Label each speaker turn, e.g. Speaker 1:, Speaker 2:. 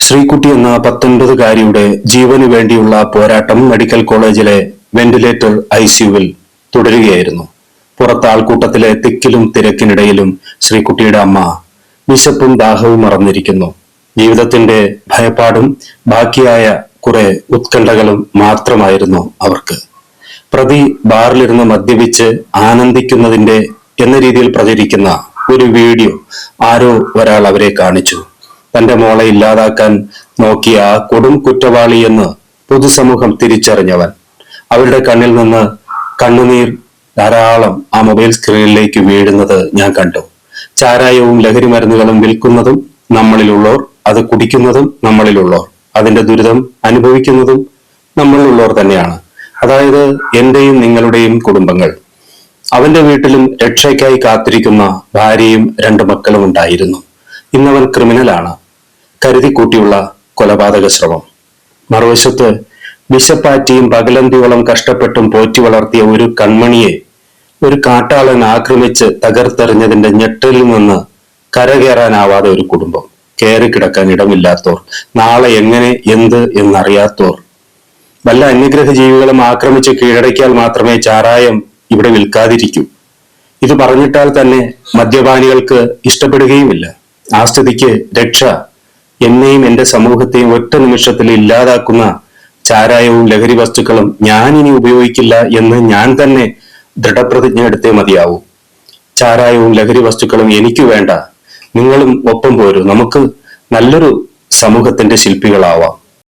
Speaker 1: ശ്രീകുട്ടി എന്ന 19-കാരിയുടെ ജീവന് വേണ്ടിയുള്ള പോരാട്ടം മെഡിക്കൽ കോളേജിലെ വെന്റിലേറ്റർ ICUവിൽ തുടരുകയായിരുന്നു. പുറത്ത് ആൾക്കൂട്ടത്തിലെ തിക്കിലും തിരക്കിനിടയിലും ശ്രീകുട്ടിയുടെ അമ്മ വിശപ്പും ദാഹവും മറന്നിരിക്കുന്നു. ജീവിതത്തിന്റെ ഭയപ്പാടും ബാക്കിയായ കുറെ ഉത്കണ്ഠകളും മാത്രമായിരുന്നു അവർക്ക്. പ്രതി ബാറിലിരുന്ന് മദ്യപിച്ച് ആനന്ദിക്കുന്നതിന്റെ എന്ന രീതിയിൽ പ്രചരിക്കുന്ന ഒരു വീഡിയോ ആരോ ഒരാൾ അവരെ കാണിച്ചു. തന്റെ മോളെ ഇല്ലാതാക്കാൻ നോക്കിയ ആ കൊടും കുറ്റവാളി എന്ന് പൊതുസമൂഹം തിരിച്ചറിഞ്ഞവൻ. അവരുടെ കണ്ണിൽ നിന്ന് കണ്ണുനീർ ധാരാളം ആ മൊബൈൽ സ്ക്രീനിലേക്ക് വീഴുന്നത് ഞാൻ കണ്ടു. ചാരായവും ലഹരി മരുന്നുകളും വിൽക്കുന്നതും നമ്മളിലുള്ളോർ, അത് കുടിക്കുന്നതും നമ്മളിലുള്ളോർ, അതിന്റെ ദുരിതം അനുഭവിക്കുന്നതും നമ്മളിലുള്ളോർ തന്നെയാണ്. അതായത് എന്റെയും നിങ്ങളുടെയും കുടുംബങ്ങൾ. അവന്റെ വീട്ടിലും രക്ഷയ്ക്കായി കാത്തിരിക്കുന്ന ഭാര്യയും 2 മക്കളും ഉണ്ടായിരുന്നു. ഇന്നവൻ ക്രിമിനലാണ്. കരുതിക്കൂട്ടിയുള്ള കൊലപാതക ശ്രമം. മറുവശത്ത് വിശപ്പാറ്റിയും പകലന്തിയോളം കഷ്ടപ്പെട്ടും പോറ്റി വളർത്തിയ ഒരു കൺമണിയെ ഒരു കാട്ടാളൻ ആക്രമിച്ച് തകർത്തെറിഞ്ഞതിന്റെ ഞെട്ടലിൽ നിന്ന് കരകയറാനാവാതെ ഒരു കുടുംബം. കയറിക്കിടക്കാൻ ഇടമില്ലാത്തോർ, നാളെ എങ്ങനെ എന്ത് എന്നറിയാത്തോർ. വല്ല അന്യഗ്രഹ ജീവികളും ആക്രമിച്ച് കീഴടക്കിയാൽ മാത്രമേ ചാരായം ഇവിടെ വിൽക്കാതിരിക്കൂ. ഇത് പറഞ്ഞിട്ടാൽ തന്നെ മദ്യപാനികൾക്ക് ഇഷ്ടപ്പെടുകയുമില്ല. ആ സ്ഥിതിക്ക് രക്ഷ എന്നെയും എന്റെ സമൂഹത്തെയും ഒറ്റ നിമിഷത്തിൽ ഇല്ലാതാക്കുന്ന ചാരായവും ലഹരി വസ്തുക്കളും ഞാൻ ഇനി ഉപയോഗിക്കില്ല എന്ന് ഞാൻ തന്നെ ദൃഢപ്രതിജ്ഞ എടുത്തേ മതിയാവൂ. ചാരായവും ലഹരി വസ്തുക്കളും എനിക്ക് വേണ്ട. നിങ്ങളും ഒപ്പം പോരൂ. നമുക്ക് നല്ലൊരു സമൂഹത്തിന്റെ ശില്പികളാവാം.